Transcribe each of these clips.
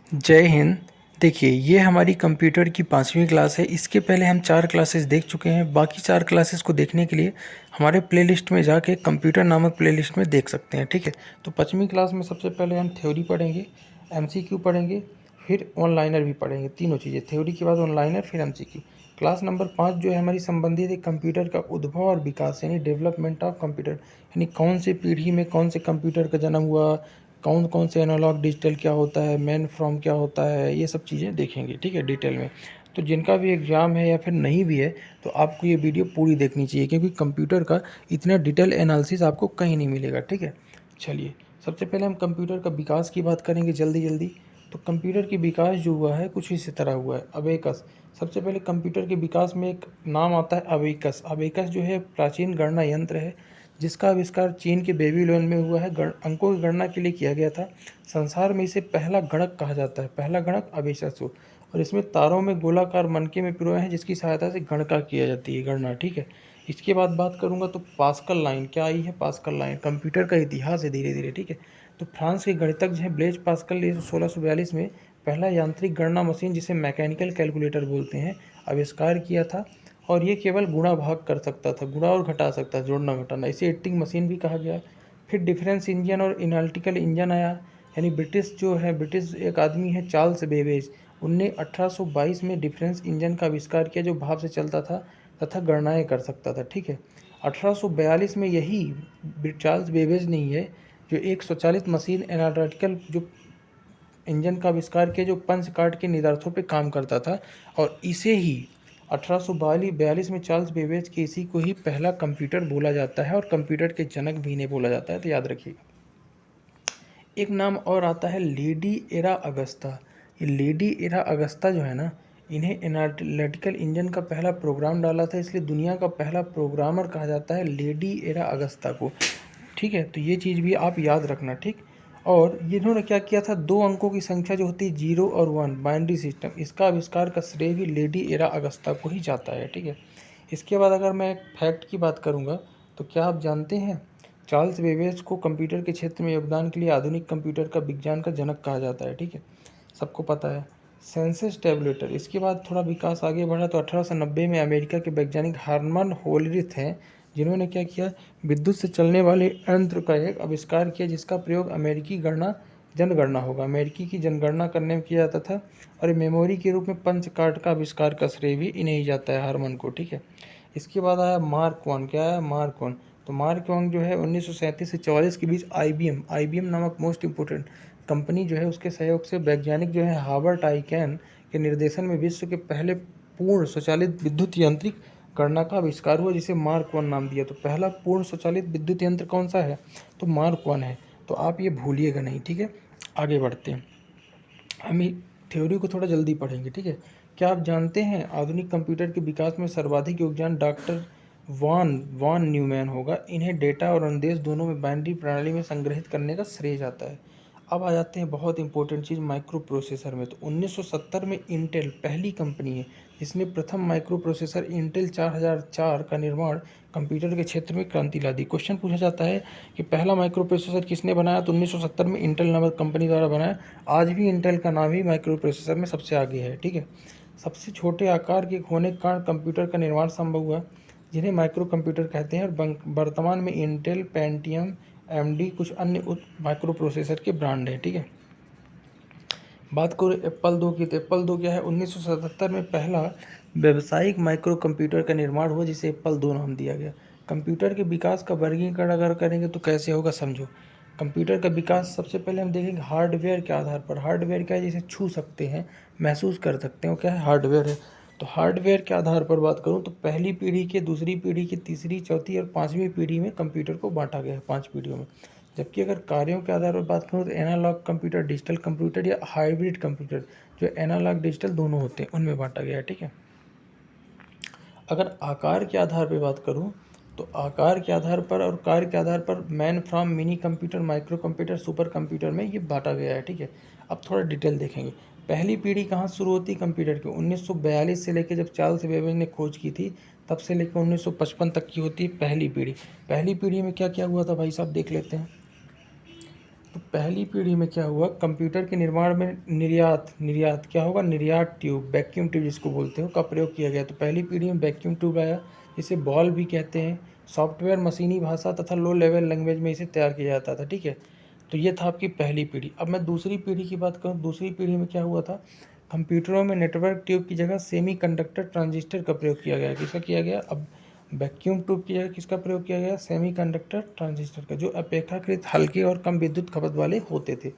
जय हिंद। देखिए, ये हमारी कंप्यूटर की 5वीं क्लास है। इसके पहले हम 4 क्लासेस देख चुके हैं। बाकी 4 क्लासेस को देखने के लिए हमारे प्लेलिस्ट में जाके कंप्यूटर नामक प्लेलिस्ट में देख सकते हैं, ठीक है। तो 5वीं क्लास में सबसे पहले हम थ्योरी पढ़ेंगे, एमसीक्यू पढ़ेंगे, फिर ऑनलाइनर भी पढ़ेंगे। तीनों चीज़ें, थ्योरी के बाद ऑनलाइनर, फिर एमसीक्यू। क्लास नंबर 5 जो है हमारी संबंधित है कंप्यूटर का उद्भव और विकास, यानी डेवलपमेंट ऑफ कंप्यूटर, यानी कौन सी पीढ़ी में कौन से कंप्यूटर का जन्म हुआ, कौन कौन से एनालॉग डिजिटल क्या होता है, मेन फ्रॉम क्या होता है, ये सब चीज़ें देखेंगे, ठीक है, डिटेल में। तो जिनका भी एग्ज़ाम है या फिर नहीं भी है, तो आपको ये वीडियो पूरी देखनी चाहिए, क्योंकि कंप्यूटर का इतना डिटेल एनालिसिस आपको कहीं नहीं मिलेगा, ठीक है। चलिए, सबसे पहले हम कंप्यूटर का विकास की बात करेंगे जल्दी जल्दी। तो कंप्यूटर की विकास जो हुआ है कुछ इसी तरह हुआ है। अबेकस, सबसे पहले कंप्यूटर के विकास में एक नाम आता है अबेकस। अबेकस जो है प्राचीन गणना यंत्र है, जिसका आविष्कार चीन के बेबीलोन में हुआ है। अंकों की गणना के लिए किया गया था। संसार में इसे पहला गणक कहा जाता है, पहला गणक अबेकस हो। और इसमें तारों में गोलाकार मनके में पिरोए हैं, जिसकी सहायता से गणका किया जाती है, गणना, ठीक है। इसके बाद बात करूंगा तो पास्कल लाइन क्या आई है। पास्कल लाइन कंप्यूटर का इतिहास है धीरे धीरे, ठीक है। तो फ्रांस के गणितज्ञ हैं ब्लेज पास्कल ने 1642 में पहला यांत्रिक गणना मशीन, जिसे मैकेनिकल कैलकुलेटर बोलते हैं, आविष्कार किया था। और ये केवल गुणा भाग कर सकता था, गुणा और घटा सकता था, जोड़ना घटाना। इसे एडिटिंग मशीन भी कहा गया। फिर डिफरेंस इंजन और एनालिटिकल इंजन आया, यानी ब्रिटिश एक आदमी है चार्ल्स बेबेज, उनने 1822 में डिफरेंस इंजन का आविष्कार किया, जो भाप से चलता था तथा गणनाएं कर सकता था, ठीक है। 1842 में यही चार्ल्स बेबेज नहीं है जो एक स्वचालित मशीन एनालिटिकल जो इंजन का आविष्कार किया, जो पंच कार्ड के निदर्शों पे काम करता था। और इसे ही 1842 में चार्ल्स बेबेज के इसी को ही पहला कंप्यूटर बोला जाता है, और कंप्यूटर के जनक भी इन्हें बोला जाता है, तो याद रखिएगा। एक नाम और आता है लेडी एरा अगस्ता। ये लेडी एरा अगस्ता जो है ना, इन्हें एनालिटिकल इंजन का पहला प्रोग्राम डाला था, इसलिए दुनिया का पहला प्रोग्रामर कहा जाता है लेडी एरा अगस्ता को, ठीक है। तो ये चीज़ भी आप याद रखना, ठीक। और इन्होंने क्या किया था, 2 अंकों की संख्या जो होती है 0 और 1, बाइनरी सिस्टम, इसका आविष्कार का श्रेय भी लेडी एरा अगस्ता को ही जाता है, ठीक है। इसके बाद अगर मैं फैक्ट की बात करूँगा, तो क्या आप जानते हैं चार्ल्स बेबेज को कंप्यूटर के क्षेत्र में योगदान के लिए आधुनिक कंप्यूटर का विज्ञान का जनक कहा जाता है, ठीक है, सबको पता है। सेंसस टेबुलेटर, इसके बाद थोड़ा विकास आगे बढ़ा तो 1890 में अमेरिका के वैज्ञानिक हार्मन होलरिथ हैं, जिन्होंने क्या किया, विद्युत से चलने वाले यंत्र का एक आविष्कार किया, जिसका प्रयोग अमेरिकी जनगणना होगा, अमेरिकी की जनगणना करने में किया जाता था। और मेमोरी के रूप में पंच कार्ड का आविष्कार का श्रेय भी इन्हें ही जाता है, हार्मन को, ठीक है। इसके बाद आया मार्क वन। क्या है मार्क वन? तो मार्क वन जो है 1937 से 44 के बीच आईबीएम नामक मोस्ट इम्पोर्टेंट कंपनी जो है, उसके सहयोग से वैज्ञानिक जो है हार्बर्ट आइकैन के निर्देशन में विश्व के पहले पूर्ण स्वचालित विद्युत यांत्रिक गणना का आविष्कार हुआ, जिसे मार्क वन नाम दिया। तो पहला पूर्ण स्वचालित विद्युत यंत्र कौन सा है, तो मार्क वन है। तो आप ये भूलिएगा नहीं, ठीक है। आगे बढ़ते हैं, हम थ्योरी को थोड़ा जल्दी पढ़ेंगे, ठीक है। क्या आप जानते हैं आधुनिक कंप्यूटर के विकास में सर्वाधिक योगदान डॉक्टर वॉन न्यूमैन होगा। इन्हें डेटा और अनुदेश दोनों में बाइनरी प्रणाली में संग्रहित करने का श्रेय जाता है। अब आ जाते हैं बहुत इंपॉर्टेंट चीज़, माइक्रो प्रोसेसर में। तो 1970 में इंटेल पहली कंपनी है जिसने प्रथम माइक्रो प्रोसेसर इंटेल 4004 का निर्माण कंप्यूटर के क्षेत्र में क्रांति ला दी। क्वेश्चन पूछा जाता है कि पहला माइक्रो प्रोसेसर किसने बनाया, तो 1970 में इंटेल नामक कंपनी द्वारा बनाया। आज भी इंटेल का नाम ही माइक्रो प्रोसेसर में सबसे आगे है, ठीक है। सबसे छोटे आकार के होने के कारण कंप्यूटर का निर्माण संभव हुआ, जिन्हें माइक्रो कंप्यूटर कहते हैं। और वर्तमान में इंटेल, पेंटियम, एमडी कुछ अन्य माइक्रो प्रोसेसर के ब्रांड हैं, ठीक है। बात करो एप्पल 2 की, तो एप्पल 2 क्या है, 1977 में पहला व्यावसायिक माइक्रो कंप्यूटर का निर्माण हुआ, जिसे एप्पल 2 नाम दिया गया। कंप्यूटर के विकास का वर्गीकरण अगर करेंगे तो कैसे होगा, समझो। कंप्यूटर का विकास सबसे पहले हम देखेंगे हार्डवेयर के आधार पर। हार्डवेयर क्या है, जिसे छू सकते हैं, महसूस कर सकते हैं, वो क्या है, हार्डवेयर है। तो हार्डवेयर के आधार पर बात करूँ तो पहली पीढ़ी के, दूसरी पीढ़ी की, तीसरी, चौथी और 5वीं पीढ़ी में कंप्यूटर को बांटा गया है, 5 पीढ़ियों में। जबकि अगर कार्यों के आधार पर बात करूँ तो एनालॉग कंप्यूटर, डिजिटल कंप्यूटर या हाइब्रिड कंप्यूटर, जो एनालॉग डिजिटल दोनों होते हैं, उनमें बांटा गया है, ठीक है। अगर आकार के आधार पर बात करूँ तो आकार के आधार पर और कार्य के आधार पर man from mini computer, micro computer, super computer में ये बांटा गया है, ठीक है। अब थोड़ा डिटेल देखेंगे। पहली पीढ़ी कहाँ शुरू होती है कंप्यूटर की, 1942 से लेकर जब चार्ल्स बेबेज ने खोज की थी, तब से लेकर 1955 तक की होती है पहली पीढ़ी। पहली पीढ़ी में क्या क्या हुआ था भाई साहब, देख लेते हैं। तो पहली पीढ़ी में क्या हुआ, कंप्यूटर के निर्माण में निर्यात क्या होगा, निर्यात ट्यूब, वैक्यूम ट्यूब जिसको बोलते हो, का प्रयोग किया गया। तो पहली पीढ़ी में वैक्यूम ट्यूब आया, इसे बॉल भी कहते हैं। सॉफ्टवेयर मशीनी भाषा तथा लो लेवल लैंग्वेज में इसे तैयार किया जाता था, ठीक है। तो ये था आपकी पहली पीढ़ी। अब मैं दूसरी पीढ़ी की बात करूँ, दूसरी पीढ़ी में क्या हुआ था, कंप्यूटरों में नेटवर्क ट्यूब की जगह सेमीकंडक्टर ट्रांजिस्टर का प्रयोग किया गया। किसका किया गया, अब वैक्यूम ट्यूब की जगह किसका प्रयोग किया गया, सेमीकंडक्टर ट्रांजिस्टर का, जो अपेक्षाकृत हल्के और कम विद्युत खपत वाले होते थे।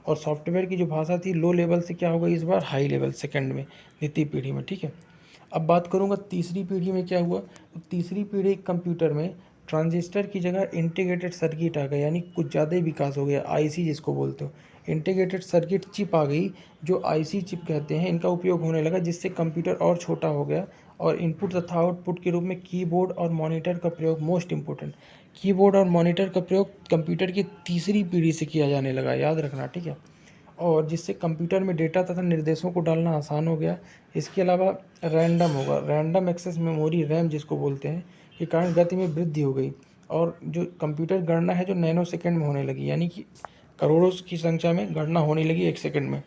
और सॉफ्टवेयर की जो भाषा थी लो लेवल से क्या होगा, इस बार हाई लेवल, सेकंड में, द्वितीय पीढ़ी में, ठीक है। अब बात करूँगा तीसरी पीढ़ी में क्या हुआ, तो तीसरी पीढ़ी कंप्यूटर में ट्रांजिस्टर की जगह इंटीग्रेटेड सर्किट आ गया, यानी कुछ ज़्यादा ही विकास हो गया, आईसी जिसको बोलते हो। इंटीग्रेटेड सर्किट चिप आ गई, जो आईसी चिप कहते हैं, इनका उपयोग होने लगा, जिससे कंप्यूटर और छोटा हो गया। और इनपुट तथा आउटपुट के रूप में कीबोर्ड और मॉनिटर का प्रयोग, मोस्ट इंपॉर्टेंट, कीबोर्ड और मॉनिटर का प्रयोग कंप्यूटर की तीसरी पीढ़ी से किया जाने लगा, याद रखना, ठीक है। और जिससे कंप्यूटर में डेटा तथा निर्देशों को डालना आसान हो गया। इसके अलावा रैंडम होगा, रैंडम एक्सेस मेमोरी, रैम जिसको बोलते हैं, के कारण गति में वृद्धि हो गई। और जो कंप्यूटर गणना है जो नैनो सेकंड में होने लगी, यानी कि करोड़ों की संख्या में गणना होने लगी एक सेकंड में।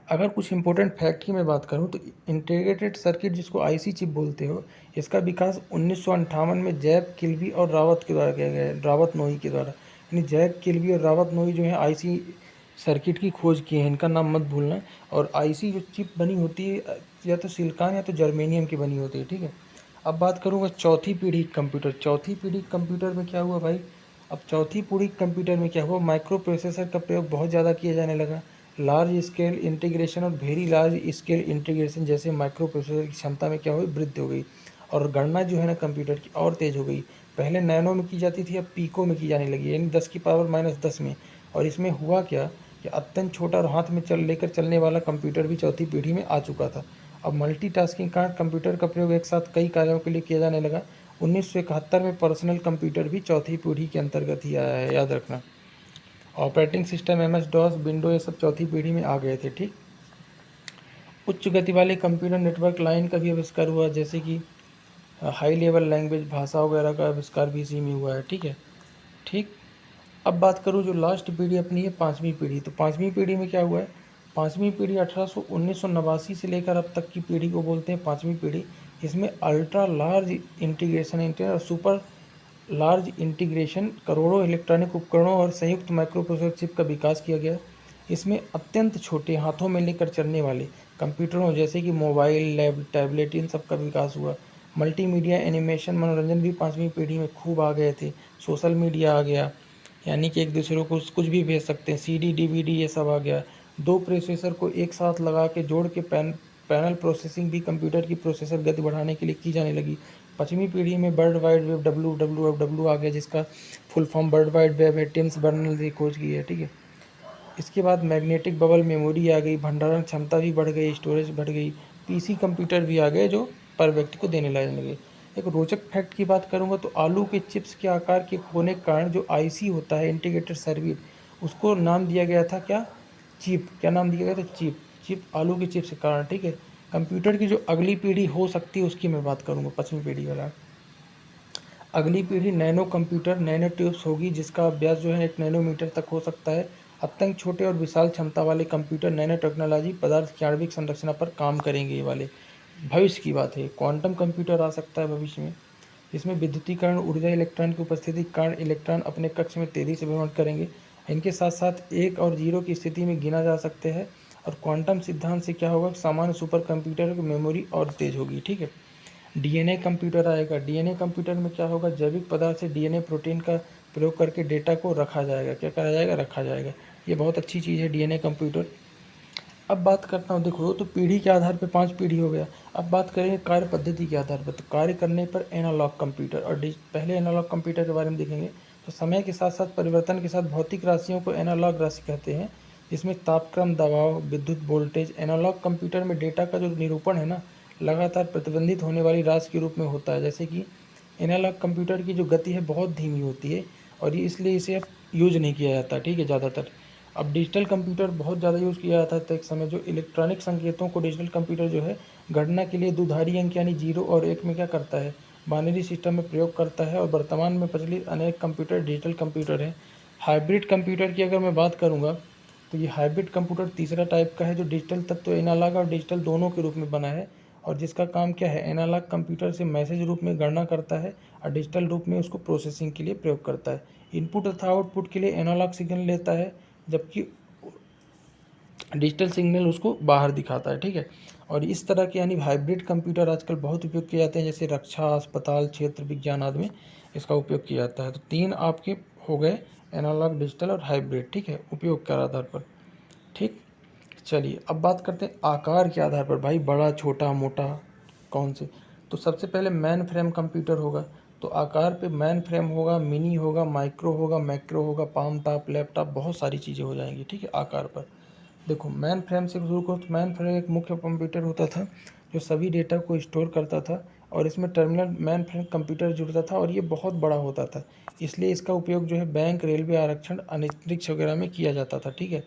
अगर कुछ इंपॉर्टेंट फैक्ट की मैं बात करूं तो इंटीग्रेटेड सर्किट जिसको आईसी चिप बोलते हो, इसका विकास 1958 में जैक किल्बी और रावत के द्वारा किया गया है, रावत नोई के द्वारा। यानी जैक किल्बी और रावत नोई जो है आईसी सर्किट की खोज की है, इनका नाम मत भूलना। और आईसी जो चिप बनी होती है या तो सिलिकॉन या तो जर्मेनियम की बनी होती है, ठीक है। अब बात करूँगा चौथी पीढ़ी कंप्यूटर। चौथी पीढ़ी कंप्यूटर में क्या हुआ भाई, अब चौथी पीढ़ी कंप्यूटर में क्या हुआ, माइक्रो प्रोसेसर का प्रयोग बहुत ज़्यादा किया जाने लगा। लार्ज स्केल इंटीग्रेशन और वेरी लार्ज स्केल इंटीग्रेशन जैसे माइक्रो प्रोसेसर की क्षमता में क्या हुई, वृद्धि हो गई। और गणना जो है ना कंप्यूटर की और तेज़ हो गई। पहले नैनो में की जाती थी, अब पीको में की जाने लगी, यानी 10⁻⁻10 में। और इसमें हुआ क्या कि अत्यंत छोटा और हाथ में लेकर चलने वाला कंप्यूटर भी चौथी पीढ़ी में आ चुका था। अब मल्टीटास्किंग कारण कंप्यूटर का प्रयोग एक साथ कई कार्यों के लिए किया जाने लगा। 1971 में पर्सनल कंप्यूटर भी चौथी पीढ़ी के अंतर्गत ही आया है, याद रखना। Operating system MS DOS, window, ये सब चौथी पीढ़ी में आ गए थे, ठीक। उच्च गति वाले कंप्यूटर नेटवर्क लाइन का भी आविष्कार हुआ, जैसे कि हाई लेवल लैंग्वेज भाषा वगैरह का आविष्कार भी इसी में हुआ है, ठीक है, ठीक। अब बात करूँ जो लास्ट पीढ़ी अपनी है, पाँचवीं पीढ़ी। तो पाँचवीं पीढ़ी में क्या हुआ है, पाँचवीं पीढ़ी 1989 से लेकर अब तक की पीढ़ी को बोलते हैं पाँचवीं पीढ़ी। इसमें अल्ट्रा लार्ज इंटीग्रेशन इंटर और सुपर लार्ज इंटीग्रेशन, करोड़ों इलेक्ट्रॉनिक उपकरणों और संयुक्त माइक्रो प्रोसेसर चिप का विकास किया गया। इसमें अत्यंत छोटे हाथों में लेकर चलने वाले कंप्यूटरों जैसे कि मोबाइल, लैब, टैबलेट, इन सब का विकास हुआ। मल्टीमीडिया, एनिमेशन, मनोरंजन भी पाँचवीं पीढ़ी में खूब आ गए थे। सोशल मीडिया आ गया, यानी कि एक दूसरे को कुछ भी भेज सकते हैं, CD DVD ये सब आ गया। दो प्रोसेसर को एक साथ लगा के जोड़ के पैनल प्रोसेसिंग भी कंप्यूटर की प्रोसेसर गति बढ़ाने के लिए की जाने लगी। पाँचवीं पीढ़ी में वर्ल्ड वाइड वेब, WWW आ गया, जिसका full form world wide web है, टिम्स बर्नर्स ने खोज की है, ठीक है। इसके बाद मैग्नेटिक बबल मेमोरी आ गई, भंडारण क्षमता भी बढ़ गई, स्टोरेज बढ़ गई। PC कंप्यूटर भी आ गए जो पर व्यक्ति को देने लगे। एक रोचक फैक्ट की बात करूंगा तो आलू के चिप्स के आकार के होने के कारण जो आईसी होता है, इंटीग्रेटेड सर्किट, उसको नाम दिया गया था क्या, चिप। क्या नाम दिया गया था, चिप। चिप आलू के चिप्स के कारण, ठीक है। कंप्यूटर की जो अगली पीढ़ी हो सकती है उसकी मैं बात करूँगा, पाँचवीं पीढ़ी वाला। अगली पीढ़ी नैनो कंप्यूटर, नैनो ट्यूब्स होगी, जिसका व्यास जो है 1 नैनोमीटर तक हो सकता है। अत्यंत छोटे और विशाल क्षमता वाले कंप्यूटर नैनो टेक्नोलॉजी पदार्थ की आणविक संरचना पर काम करेंगे। ये वाले भविष्य की बात है। क्वांटम कंप्यूटर आ सकता है भविष्य में, जिसमें विद्युतीकरण, ऊर्जा, इलेक्ट्रॉन की उपस्थिति के कारण इलेक्ट्रॉन अपने कक्ष में तेज़ी से भ्रमण करेंगे। इनके साथ साथ 1 और 0 की स्थिति में गिना जा सकते हैं। और क्वांटम सिद्धांत से क्या होगा, सामान्य सुपर कंप्यूटर की मेमोरी और तेज़ होगी, ठीक है। DNA कंप्यूटर आएगा। DNA कंप्यूटर में क्या होगा, जैविक पदार्थ से DNA प्रोटीन का प्रयोग करके डेटा को रखा जाएगा। क्या करा जाएगा, रखा जाएगा। ये बहुत अच्छी चीज़ है DNA कंप्यूटर। अब बात करता हूँ, देखो तो पीढ़ी के आधार पर 5 पीढ़ी हो गया। अब बात करेंगे कार्य पद्धति के आधार पर। तो कार्य करने पर एनालॉग कंप्यूटर और पहले एनालॉग कंप्यूटर के बारे में देखेंगे। तो समय के साथ साथ परिवर्तन के साथ भौतिक राशियों को एनालॉग राशि कहते हैं, जिसमें तापक्रम, दबाव, विद्युत वोल्टेज। एनालॉग कंप्यूटर में डेटा का जो निरूपण है ना, लगातार प्रतिबंधित होने वाली राशि के रूप में होता है। जैसे कि एनालॉग कंप्यूटर की जो गति है बहुत धीमी होती है, और ये इसलिए इसे अब यूज नहीं किया जाता, ठीक है, ज़्यादातर। अब डिजिटल कंप्यूटर बहुत ज़्यादा यूज़ किया जाता था एक समय। जो इलेक्ट्रॉनिक संकेतों को डिजिटल कंप्यूटर जो है गणना के लिए दुधारी अंक यानी 0 और 1 में क्या करता है, बाइनरी सिस्टम में प्रयोग करता है। और वर्तमान में प्रचलित अनेक कंप्यूटर डिजिटल कंप्यूटर हैं। हाइब्रिड कंप्यूटर की अगर मैं बात करूँगा तो ये हाइब्रिड कंप्यूटर तीसरा टाइप का है जो डिजिटल तत्व एनालॉग और डिजिटल दोनों के रूप में बना है, और जिसका काम क्या है, एनालॉग कंप्यूटर से मैसेज रूप में गणना करता है और डिजिटल रूप में उसको प्रोसेसिंग के लिए प्रयोग करता है। इनपुट तथा आउटपुट के लिए एनालॉग सिग्नल लेता है, जबकि डिजिटल सिग्नल उसको बाहर दिखाता है। ठीक है, और इस तरह के यानी हाइब्रिड कंप्यूटर आजकल बहुत उपयोग किए जाते हैं, जैसे रक्षा, अस्पताल, क्षेत्र विज्ञान आदि में इसका उपयोग किया जाता है। तो 3 आपके हो गए, एनालॉग, डिजिटल और हाइब्रिड। ठीक है, उपयोग के आधार पर। ठीक, चलिए अब बात करते हैं आकार के आधार पर, भाई बड़ा, छोटा, मोटा, कौन से। तो सबसे पहले मैन फ्रेम कंप्यूटर होगा, तो आकार पे मैन फ्रेम होगा, मिनी होगा, माइक्रो होगा, मैक्रो होगा, पाम टॉप, लैपटॉप, बहुत सारी चीज़ें हो जाएंगी। ठीक है, आकार पर देखो, मैन फ्रेम से शुरू करो तो मैन फ्रेम एक मुख्य कंप्यूटर होता था जो सभी डेटा को स्टोर करता था, और इसमें टर्मिनल मैन फ्रेम कंप्यूटर जुड़ता था, और ये बहुत बड़ा होता था, इसलिए इसका उपयोग जो है बैंक, रेलवे, आरक्षण, अंतरिक्ष वगैरह में किया जाता था। ठीक है,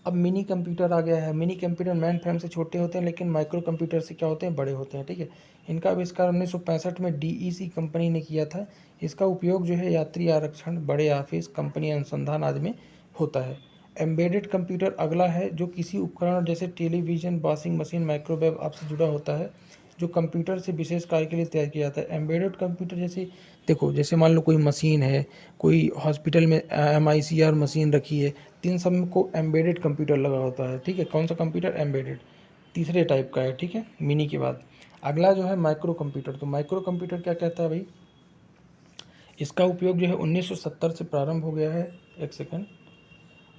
अब मिनी कंप्यूटर आ गया है। मिनी कंप्यूटर मैन फ्रेम से छोटे होते हैं, लेकिन माइक्रो कंप्यूटर से क्या होते हैं, बड़े होते हैं। ठीक है, इनका आविष्कार 1965 में डीईसी कंपनी ने किया था। इसका उपयोग जो है यात्री आरक्षण, बड़े ऑफिस, कंपनी अनुसंधान आदि में होता है। एम्बेडेड कंप्यूटर अगला है, जो किसी उपकरण जैसे टेलीविज़न, वॉशिंग मशीन, माइक्रोवेव आपसे जुड़ा होता है, जो कंप्यूटर से विशेष कार्य के लिए तैयार किया जाता है। एम्बेडेड कंप्यूटर जैसे देखो, जैसे मान लो कोई मशीन है, कोई हॉस्पिटल में एमआईसीआर मशीन रखी है, तीन सब को एम्बेडेड कंप्यूटर लगा होता है। ठीक है, कौन सा कंप्यूटर, एम्बेडेड, तीसरे टाइप का है। ठीक है, मिनी के बाद अगला जो है माइक्रो कंप्यूटर। तो माइक्रो कंप्यूटर क्या कहता है भाई, इसका उपयोग जो है 1970 से प्रारंभ हो गया है। एक सेकंड,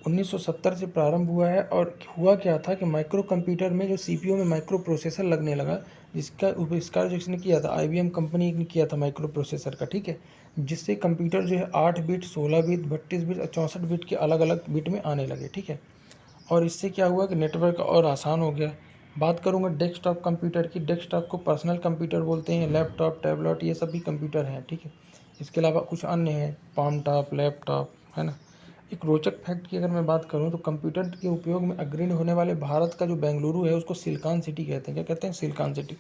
1970 से प्रारंभ हुआ है, और हुआ क्या था कि माइक्रो कंप्यूटर में जो सीपीयू में माइक्रो प्रोसेसर लगने लगा, जिसका आविष्कार जिसने किया था, आईबीएम कंपनी ने किया था माइक्रो प्रोसेसर का। ठीक है, जिससे कंप्यूटर जो है 8 बिट, 16 बिट, 32 बिट और 64 बिट के अलग अलग बिट में आने लगे। ठीक है, और इससे क्या हुआ कि नेटवर्क और आसान हो गया। बात करूँगा डेस्कटॉप कंप्यूटर की। डेस्कटॉप को पर्सनल कंप्यूटर बोलते हैं, लैपटॉप, टैबलेट, ये सभी कंप्यूटर हैं। ठीक है, इसके अलावा कुछ अन्य हैं, पाम टॉप, लैपटॉप, है ना। एक रोचक फैक्ट की अगर मैं बात करूं तो कंप्यूटर के उपयोग में अग्रणी होने वाले भारत का जो बेंगलुरु है, उसको सिलिकॉन सिटी कहते हैं। क्या कहते हैं, सिलिकॉन सिटी।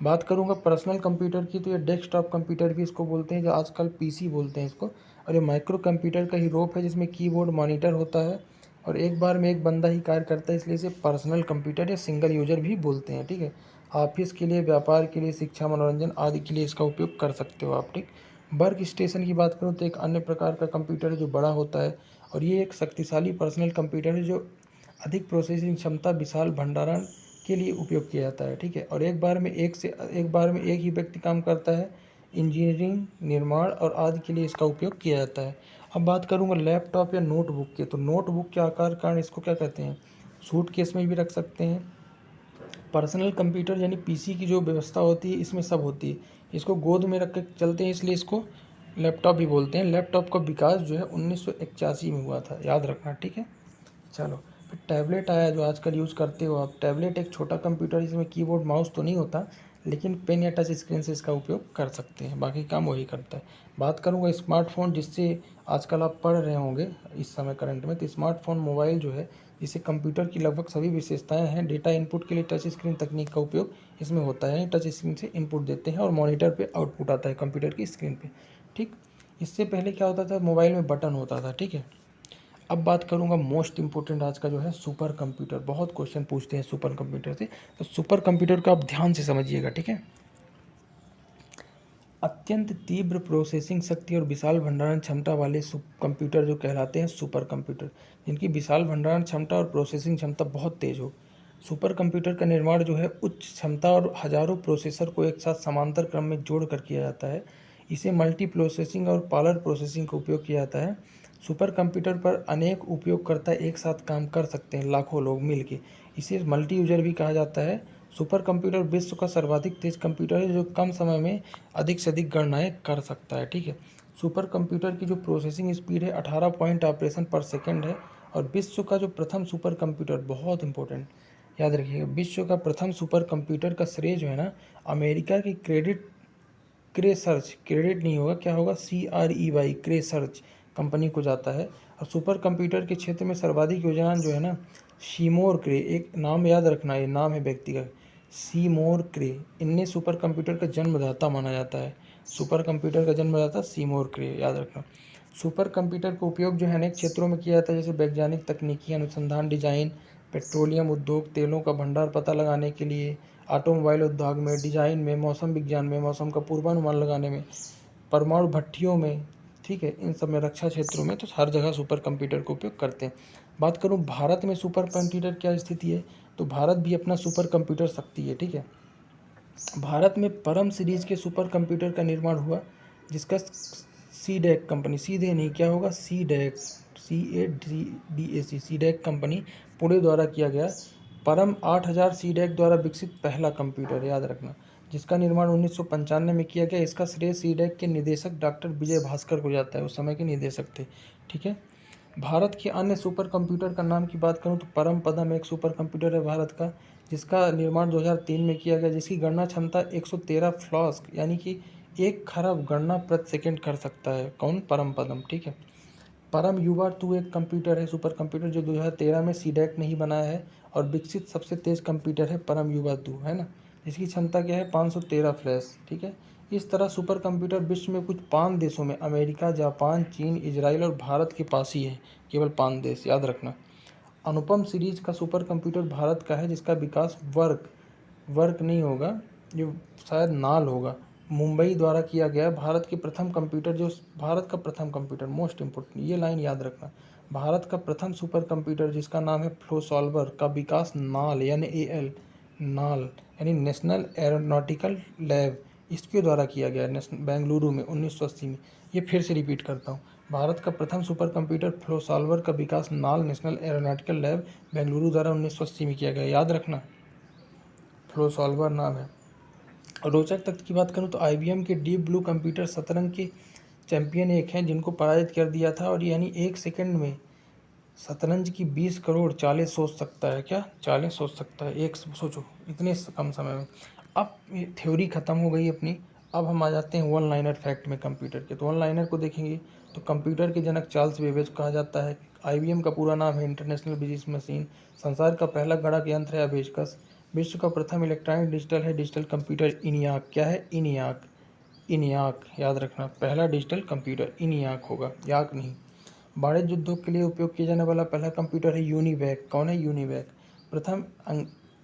बात करूंगा पर्सनल कंप्यूटर की, तो ये डेस्कटॉप कंप्यूटर भी इसको बोलते हैं, जो आजकल पीसी बोलते हैं इसको। और ये माइक्रो कंप्यूटर का ही रूप है, जिसमें कीबोर्ड, मॉनिटर होता है, और एक बार में एक बंदा ही कार्य करता है, इसलिए इसे पर्सनल कंप्यूटर या सिंगल यूजर भी बोलते हैं। ठीक है, ऑफिस के लिए, व्यापार के लिए, शिक्षा, मनोरंजन आदि के लिए इसका उपयोग कर सकते हो आप। ठीक, वर्क स्टेशन की बात करूँ तो एक अन्य प्रकार का कंप्यूटर है जो बड़ा होता है, और ये एक शक्तिशाली पर्सनल कंप्यूटर है जो अधिक प्रोसेसिंग क्षमता, विशाल भंडारण के लिए उपयोग किया जाता है। ठीक है, और एक बार में एक ही व्यक्ति काम करता है। इंजीनियरिंग, निर्माण और आदि के लिए इसका उपयोग किया जाता है। अब बात करूँगा लैपटॉप या नोटबुक के, तो नोटबुक के आकार कारण इसको क्या कहते हैं, सूट केस में भी रख सकते हैं। पर्सनल कंप्यूटर यानी पीसी की जो व्यवस्था होती है, इसमें सब होती है, इसको गोद में रख के चलते हैं, इसलिए इसको लैपटॉप भी बोलते हैं। लैपटॉप का विकास जो है 1981 में हुआ था, याद रखना। ठीक है, चलो फिर टैबलेट आया, जो आजकल यूज़ करते हो आप। टैबलेट एक छोटा कंप्यूटर, जिसमें कीबोर्ड, माउस तो नहीं होता, लेकिन पेन या टच स्क्रीन से इसका उपयोग कर सकते हैं, बाकी काम वही करता है। बात करूँगा स्मार्टफोन, जिससे आजकल आप पढ़ रहे होंगे इस समय करंट में, तो स्मार्टफोन मोबाइल जो है, जिसे कंप्यूटर की लगभग सभी विशेषताएं हैं। डेटा इनपुट के लिए टच स्क्रीन तकनीक का उपयोग इसमें होता है, टच स्क्रीन से इनपुट देते हैं और मॉनिटर पे आउटपुट आता है कंप्यूटर की स्क्रीन पे। ठीक, इससे पहले क्या होता था, मोबाइल में बटन होता था। ठीक है, अब बात करूंगा मोस्ट इंपॉर्टेंट आज का जो है सुपर कंप्यूटर। बहुत क्वेश्चन पूछते हैं सुपर कंप्यूटर से, तो सुपर कंप्यूटर को आप ध्यान से समझिएगा। ठीक है, अत्यंत तीव्र प्रोसेसिंग शक्ति और विशाल भंडारण क्षमता वाले कंप्यूटर जो कहलाते हैं सुपर कंप्यूटर, जिनकी विशाल भंडारण क्षमता और प्रोसेसिंग क्षमता बहुत तेज हो। सुपर कंप्यूटर का निर्माण जो है उच्च क्षमता और हजारों प्रोसेसर को एक साथ समांतर क्रम में जोड़ कर किया जाता है। इसे मल्टी प्रोसेसिंग और पार्लर प्रोसेसिंग का उपयोग किया जाता है। सुपर कंप्यूटर पर अनेक उपयोगकर्ता एक साथ काम कर सकते हैं, लाखों लोग मिलके, इसे मल्टी यूजर भी कहा जाता है। सुपर कंप्यूटर विश्व का सर्वाधिक तेज कंप्यूटर है, जो कम समय में अधिक से अधिक गणनाएं कर सकता है। ठीक है, सुपर कंप्यूटर की जो प्रोसेसिंग स्पीड है 18 पॉइंट ऑपरेशन पर सेकंड है, और विश्व का जो प्रथम सुपर कंप्यूटर, बहुत इंपॉर्टेंट याद रखिएगा, विश्व का प्रथम सुपर कंप्यूटर का श्रेय जो है ना, अमेरिका की क्रेसर्च, क्रेडिट नहीं होगा, क्या होगा, CREY, क्रेसर्च कंपनी को जाता है। और सुपर कंप्यूटर के क्षेत्र में सर्वाधिक योगदान जो है ना, शीमोर क्रे, एक नाम याद रखना, ये नाम है व्यक्ति का, सीमोर क्रे, इनने सुपर कंप्यूटर का जन्मदाता माना जाता है। सुपर कंप्यूटर का जन्मदाता सीमोर क्रे, याद रखना। सुपर कंप्यूटर का उपयोग जो है अनेक क्षेत्रों में किया जाता है, जैसे वैज्ञानिक तकनीकी अनुसंधान, डिजाइन, पेट्रोलियम उद्योग, तेलों का भंडार पता लगाने के लिए, ऑटोमोबाइल उद्योग में, डिजाइन में, मौसम विज्ञान में, मौसम का पूर्वानुमान लगाने में, परमाणु भट्टियों में, ठीक है, इन सब में, रक्षा क्षेत्रों में, तो हर जगह सुपर कंप्यूटर का उपयोग करते हैं। बात करूँ भारत में सुपर कंप्यूटर क्या स्थिति है, तो भारत भी अपना सुपर कंप्यूटर शक्ति है, ठीक है। भारत में परम सीरीज के सुपर कंप्यूटर का निर्माण हुआ, जिसका सी डैक कंपनी, सीधे नहीं, क्या होगा, सी डैक, CADAC, सी डैक कंपनी पुणे द्वारा किया गया। परम 8000 सी डैक द्वारा विकसित पहला कंप्यूटर, याद रखना, जिसका निर्माण 1995 में किया गया। इसका श्रेय सी डैक के निदेशक डॉक्टर विजय भास्कर को जाता है, उस समय के निदेशक थे, ठीक है। भारत के अन्य सुपर कंप्यूटर का नाम की बात करूं तो परम पदम एक सुपर कंप्यूटर है भारत का, जिसका निर्माण 2003 में किया गया, जिसकी गणना क्षमता 113 फ्लॉस्क यानी कि 1 खरब गणना प्रति सेकंड कर सकता है। कौन, परम पदम, ठीक है। परम युवा 2 एक कंप्यूटर है, सुपर कंप्यूटर, जो 2013 में सीडैक ने ही बनाया है और विकसित सबसे तेज कंप्यूटर है परम युवा 2, है ना। इसकी क्षमता क्या है, 513 फ्लैश, ठीक है। इस तरह सुपर कंप्यूटर विश्व में कुछ 5 देशों में, अमेरिका, जापान, चीन, इजराइल और भारत के पास ही है, केवल 5 देश, याद रखना। अनुपम सीरीज का सुपर कंप्यूटर भारत का है, जिसका विकास वर्क नहीं होगा, जो शायद नाल होगा, मुंबई द्वारा किया गया। भारत के प्रथम कंप्यूटर, जो भारत का प्रथम कंप्यूटर, मोस्ट इम्पोर्टेंट ये लाइन याद रखना, भारत का प्रथम सुपर कंप्यूटर जिसका नाम है फ्लो सॉल्वर का विकास नाल यानी AL, नाल यानी नेशनल एरोनॉटिकल लैब, इसके द्वारा किया गया, बेंगलुरु में 1980 में। ये फिर से रिपीट करता हूँ, भारत का प्रथम सुपर कंप्यूटर फ्लो सॉल्वर का विकास नाल नेशनल एरोनॉटिकल लैब बेंगलुरु द्वारा 1980 में किया गया, याद रखना, फ्लो सॉल्वर नाम है। रोचक तथ्य की बात करूं तो IBM के डीप ब्लू कंप्यूटर शतरंज के चैंपियन एक हैं, जिनको पराजित कर दिया था, और यानी 1 सेकंड में शतरंज की 20 करोड़ चालें सोच सकता है। क्या चालें सोच सकता है, एक सोचो, इतने कम समय में। अब ये थ्योरी ख़त्म हो गई अपनी, अब हम आ जाते हैं वन लाइनर फैक्ट में कंप्यूटर के। तो वन लाइनर को देखेंगे तो कंप्यूटर के जनक चार्ल्स बेबेज कहा जाता है। IBM का पूरा नाम है इंटरनेशनल बिजनेस मशीन। संसार का पहला गणक यंत्र है अबेस्कस। विश्व का प्रथम इलेक्ट्रॉनिक डिजिटल है डिजिटल कंप्यूटर इनियाक। क्या है, इनियाक, इनियाक, याद रखना, पहला डिजिटल कंप्यूटर इनियाक होगा, याक नहीं। वाणिज्य उद्योग के लिए उपयोग किया जाने वाला पहला कंप्यूटर है यूनिवैक। कौन है, यूनिवैक। प्रथम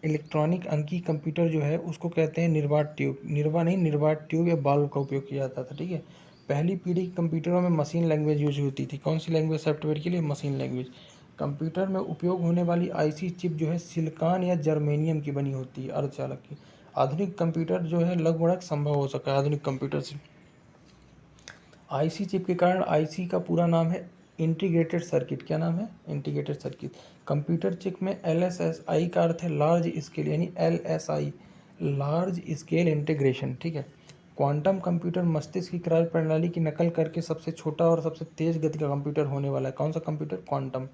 इलेक्ट्रॉनिक अंकीय कंप्यूटर जो है उसको कहते हैं निर्वात ट्यूब, निर्वा नहीं, निर्वात ट्यूब या बाल्ब का उपयोग किया जाता था, ठीक है। पहली पीढ़ी के कंप्यूटरों में मशीन लैंग्वेज यूज होती थी। कौन सी लैंग्वेज, सॉफ्टवेयर के लिए मशीन लैंग्वेज। कंप्यूटर में उपयोग होने वाली IC चिप जो है सिलिकॉन या जर्मेनियम की बनी होती है, अर्धचालक की। आधुनिक कंप्यूटर जो है लगभग संभव हो सका है आधुनिक कंप्यूटर से। IC चिप के कारण IC का पूरा नाम है इंटीग्रेटेड सर्किट। क्या नाम है, इंटीग्रेटेड सर्किट। कंप्यूटर चिप में LSSI का अर्थ है लार्ज स्केल, यानी LSI, लार्ज स्केल इंटीग्रेशन, ठीक है। क्वांटम कंप्यूटर मस्तिष्क की कार्य प्रणाली की नकल करके सबसे छोटा और सबसे तेज गति का कंप्यूटर होने वाला है। कौन सा कंप्यूटर, क्वांटम।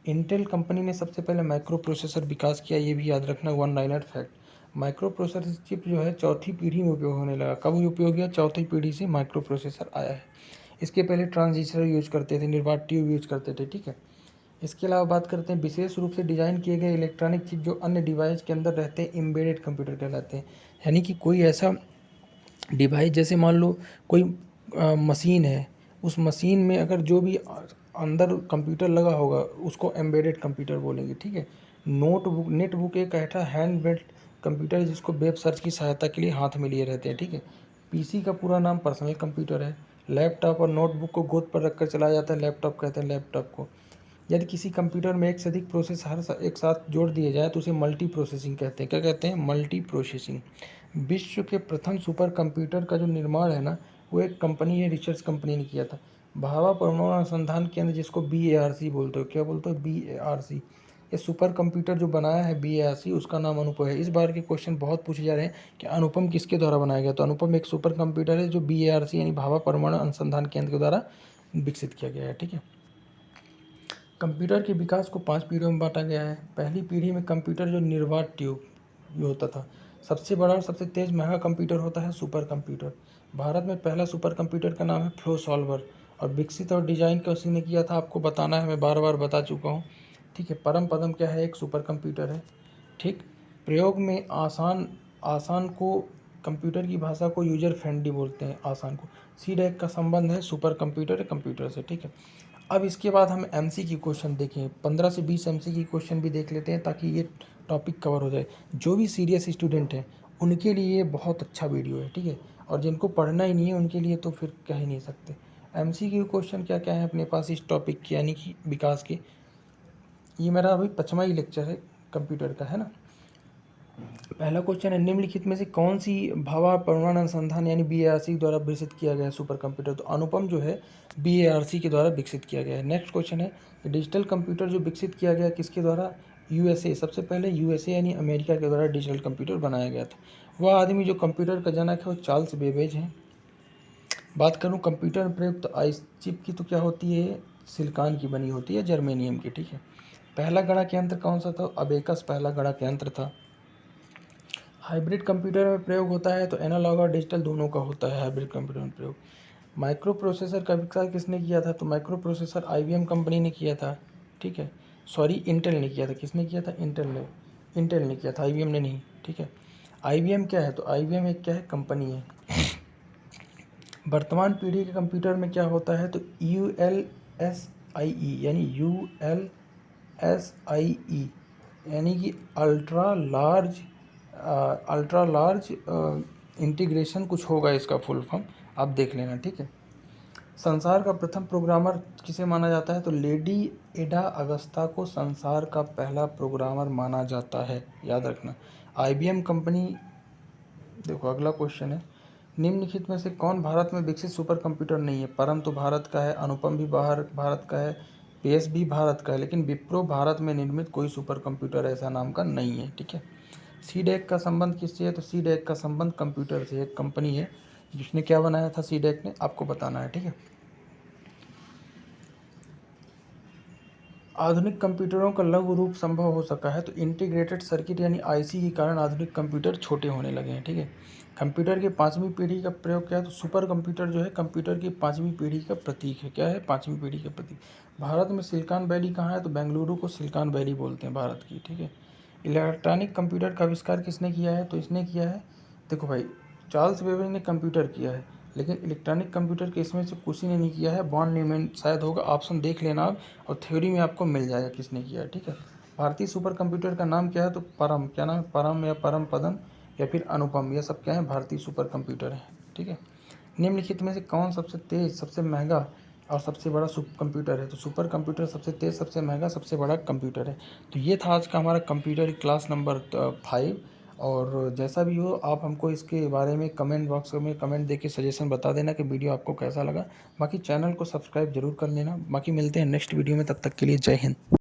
इंटेल कंपनी ने सबसे पहले माइक्रो प्रोसेसर विकास किया, ये भी याद रखना, one liner fact. Micro processor chip जो है चौथी पीढ़ी में उपयोग होने लगा। कब उपयोग किया, चौथी पीढ़ी से माइक्रो प्रोसेसर आया है। इसके पहले ट्रांजिस्टर यूज करते थे, निर्वात ट्यूब यूज करते थे, ठीक है। इसके अलावा बात करते हैं विशेष रूप से डिजाइन किए गए इलेक्ट्रॉनिक चिप जो अन्य डिवाइस के अंदर रहते हैं, एम्बेडेड कंप्यूटर कहलाते हैं। यानी कि कोई ऐसा डिवाइस, जैसे मान लो कोई मशीन है, उस मशीन में अगर जो भी अंदर कंप्यूटर लगा होगा उसको एम्बेडेड कंप्यूटर बोलेंगे, ठीक है। नेटबुक एक ऐसा हैंड बिल्ट कंप्यूटर है जिसको वेब सर्च की सहायता के लिए हाथ में लिए रहते हैं, ठीक है। PC का पूरा नाम पर्सनल कंप्यूटर है। लैपटॉप और नोटबुक को गोद पर रखकर चलाया जाता है, लैपटॉप कहते हैं लैपटॉप को। यदि किसी कंप्यूटर में एक से अधिक प्रोसेस एक साथ जोड़ दिए जाए तो उसे मल्टी प्रोसेसिंग कहते हैं। क्या कहते हैं, मल्टी प्रोसेसिंग। विश्व के प्रथम सुपर कंप्यूटर का जो निर्माण है ना, वो एक कंपनी है, रिसर्च कंपनी ने किया था, भाभा परमाणु अनुसंधान केंद्र, जिसको BARC बोलते हो। क्या बोलते हो, BARC। ये सुपर कंप्यूटर जो बनाया है BARC, उसका नाम अनुपम है। इस बार के क्वेश्चन बहुत पूछे जा रहे हैं कि अनुपम किसके द्वारा बनाया गया, तो अनुपम एक सुपर कंप्यूटर है जो BARC यानी भाभा परमाणु अनुसंधान केंद्र के द्वारा विकसित किया गया है, ठीक है। कंप्यूटर के विकास को 5 पीढ़ियों में बांटा गया है। पहली पीढ़ी में कंप्यूटर जो निर्वात ट्यूब ये होता था। सबसे बड़ा और सबसे तेज महंगा कंप्यूटर होता है सुपर कंप्यूटर। भारत में पहला सुपर कंप्यूटर का नाम है फ्लो सॉल्वर, और विकसित और डिजाइन किसी ने किया था, आपको बताना है, मैं बार बार बता चुका हूँ, ठीक है। परम पदम क्या है, एक सुपर कंप्यूटर है, ठीक। प्रयोग में आसान आसान को कंप्यूटर की भाषा को यूजर फ्रेंडली बोलते हैं, आसान को। सी डैक का संबंध है सुपर कंप्यूटर से, ठीक है। अब इसके बाद हम एमसीक्यू क्वेश्चन देखें, 15 से 20 एमसीक्यू क्वेश्चन भी देख लेते हैं ताकि ये टॉपिक कवर हो जाए। जो भी सीरियस स्टूडेंट हैं उनके लिए ये बहुत अच्छा वीडियो है, ठीक है। और जिनको पढ़ना ही नहीं है उनके लिए तो फिर कह ही नहीं सकते। एमसीक्यू क्वेश्चन क्या क्या है अपने पास इस टॉपिक के, यानी कि विकास के। ये मेरा अभी 5वां ही लेक्चर है कंप्यूटर का, है ना। पहला क्वेश्चन है, निम्नलिखित में से कौन सी भाभा अनुसंधान यानी बीएआरसी द्वारा विकसित किया गया है सुपर कंप्यूटर। तो अनुपम जो है बीएआरसी के द्वारा विकसित किया गया है। नेक्स्ट क्वेश्चन है, डिजिटल कंप्यूटर जो विकसित किया गया किसके द्वारा। यूएसए, सबसे पहले यूएसए यानी अमेरिका के द्वारा डिजिटल कंप्यूटर बनाया गया था। वह आदमी जो कंप्यूटर का जनक है वो चार्ल्स बेबेज हैं। बात करूँ कंप्यूटर में प्रयुक्त आइस चिप की, तो क्या होती है, सिलिकॉन की बनी होती है, जर्मेनियम की, ठीक है। पहला गणक यंत्र कौन सा था, अबेकस पहला गणक यंत्र था। हाइब्रिड कंप्यूटर में प्रयोग होता है तो एनालॉग और डिजिटल दोनों का होता है हाइब्रिड कंप्यूटर में प्रयोग। माइक्रो प्रोसेसर का विकास किसने किया था, तो माइक्रो प्रोसेसर आईबीएम कंपनी ने किया था, ठीक है। सॉरी, इंटेल ने किया था। किसने किया था, इंटेल ने किया था, आईबीएम ने नहीं, ठीक है। आईबीएम क्या है, तो आईबीएम एक क्या है, कंपनी है। वर्तमान पीढ़ी के कंप्यूटर में क्या होता है, तो ULSIE यानी ULSIE यानी कि अल्ट्रा लार्ज इंटीग्रेशन कुछ होगा इसका फुल फॉर्म, आप देख लेना, ठीक है। संसार का प्रथम प्रोग्रामर किसे माना जाता है, तो लेडी एडा अगस्ता को संसार का पहला प्रोग्रामर माना जाता है, याद रखना। IBM company. देखो अगला क्वेश्चन है, निम्नलिखित में से कौन भारत में विकसित सुपर कंप्यूटर नहीं है। परम तो भारत का है, अनुपम भी भारत का है, पेस भी भारत का है, लेकिन विप्रो भारत में निर्मित कोई सुपर कंप्यूटर ऐसा नाम का नहीं है, ठीक है। सी डैक का संबंध किससे है, तो सी डैक का संबंध कंप्यूटर से, एक कंपनी है जिसने क्या बनाया था, सी डैक ने, आपको बताना है, ठीक है। आधुनिक कंप्यूटरों का लघु रूप संभव हो सका है, तो इंटीग्रेटेड सर्किट यानी आईसी के कारण आधुनिक कंप्यूटर छोटे होने लगे हैं, ठीक है। कंप्यूटर की 5वीं पीढ़ी का प्रयोग क्या है, तो सुपर कंप्यूटर जो है कंप्यूटर की 5वीं पीढ़ी का प्रतीक है। क्या है, 5वीं पीढ़ी का प्रतीक। भारत में सिलिकॉन वैली कहाँ है, तो बेंगलुरु को सिलिकॉन वैली बोलते हैं भारत की, ठीक है। इलेक्ट्रॉनिक कंप्यूटर का आविष्कार किसने किया है, तो इसने किया है, देखो भाई, चार्ल्स बेबेज ने कंप्यूटर किया है, लेकिन इलेक्ट्रॉनिक कंप्यूटर के इसमें से कुछ ही ने नहीं किया है। बॉन न्यूमैन शायद होगा, ऑप्शन देख लेना आप, और थ्योरी में आपको मिल जाएगा किसने किया है, ठीक है। भारतीय सुपर कंप्यूटर का नाम क्या है, तो परम, क्या नाम है, परम या परम पदम या फिर अनुपम, यह सब क्या है, भारतीय सुपर कंप्यूटर है, ठीक है। निम्नलिखित में से कौन सबसे तेज, सबसे महंगा और सबसे बड़ा सुपर कंप्यूटर है, तो सुपर कंप्यूटर सबसे तेज, सबसे महंगा, सबसे बड़ा कंप्यूटर है। तो ये था आज का हमारा कंप्यूटर क्लास नंबर 5। और जैसा भी हो आप हमको इसके बारे में कमेंट बॉक्स में कमेंट देके सजेशन बता देना कि वीडियो आपको कैसा लगा। बाकी चैनल को सब्सक्राइब जरूर कर लेना। बाकी मिलते हैं नेक्स्ट वीडियो में, तब तक के लिए जय हिंद।